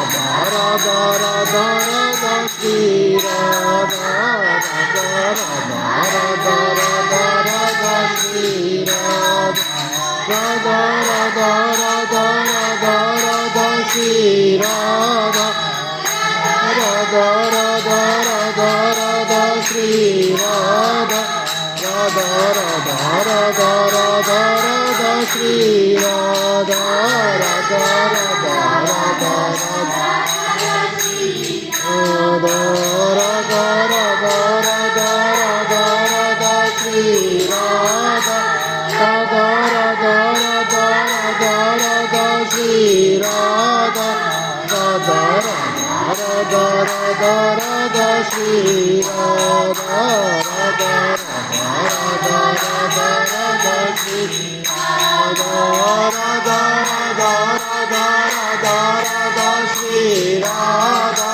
Radha Radha Radha Shri Radha Radha Radha Radha Radha Radha Shri Radha Radha Radha Radha Radha Radha Shri Radha Radha Radha Radha Radha Shri Radha Radha Radha Radha Radha Radha Shri Radha Radha Radha Radha Radha Radha Radha Radha Radha Radha Radha Shri Radha Radha Radha Radha Radha Radha Shri Radha Radha Radha Radha Radha Shri Radha Radha Radha Radha Radha Radha Shri Radha Radha Radha Radha Radha Radha Shri Radha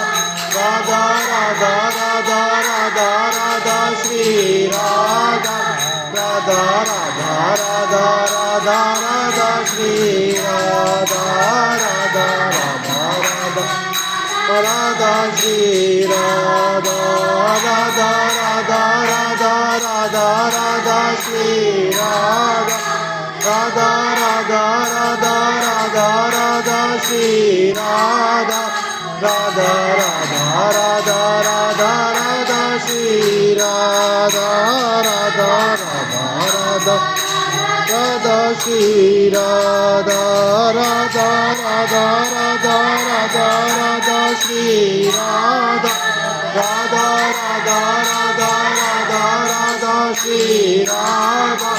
Radha Radha Radha Radha Radha Shri Radha Radha Radha Radha Radha Radha Shri Radha Radha Radha Radha Radha Shri Radha Radha Radha Radha Radha Radha Shri Radha Radha Radha Radha Radha Radha Shri Radha Radha Radha Radha Radha Radha Shri Radha Radha Radha Radha Radha Shri Radha Radha Radha Radha Radha Radha Shri Radha Radha Radha Radha Radha Radha Shri Radha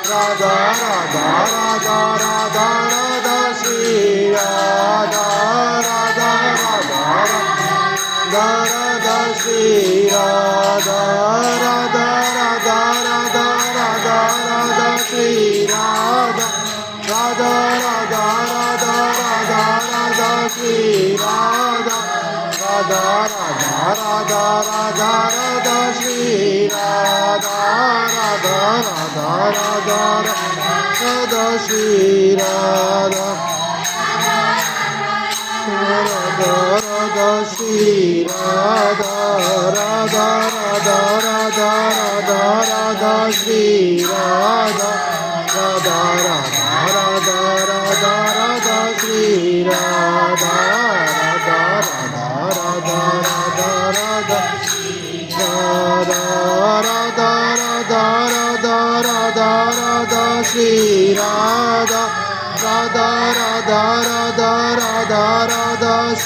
Radha Radha Radha Radha Radha Shri Radha Radha Radha Radha Shri Radha Radha Radha Radha Radha Radha Shri Radha Radha Radha Radha Radha Radha Shri Radha Radha Radha Radha Radha Radha Shri Radha Radha Radha Radha Radha Shri Radha Radha Radha Shri Radha Radha Radha Radha Radha Radha Shri Radha Radha Radha Radha Radha Radha Shri Radha Radha Radha Radha Radha Radha Radha Radha Radha Radha Radha Radha Shri Radha Radha Radha Radha Radha Radha Shri Radha Radha Radha Radha Radha Radha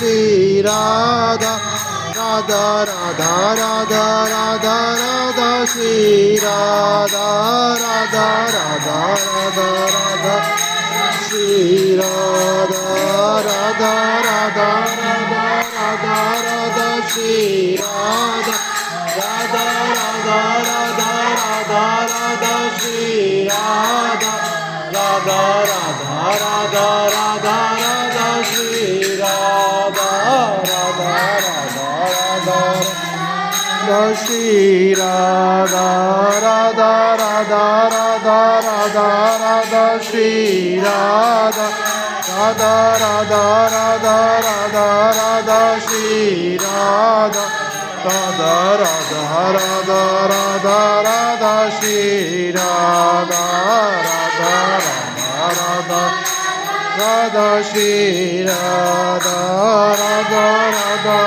Shri Radha Radha Radha Radha Radha Shri Radha Radha Radha Radha Radha Radha Shri Radha Radha Radha Radha Radha Radha Shri Radha Radha Radha Radha Radha Radha Shri Radha Radha Radha Radha Shri Radha Radha Radha Radha Radha Radha Shri Radha Radha Radha Radha Radha Radha Shri Radha Radha Radha Radha Radha Radha Shri Radha Radha Radha Radha Shri Radha Radha Radha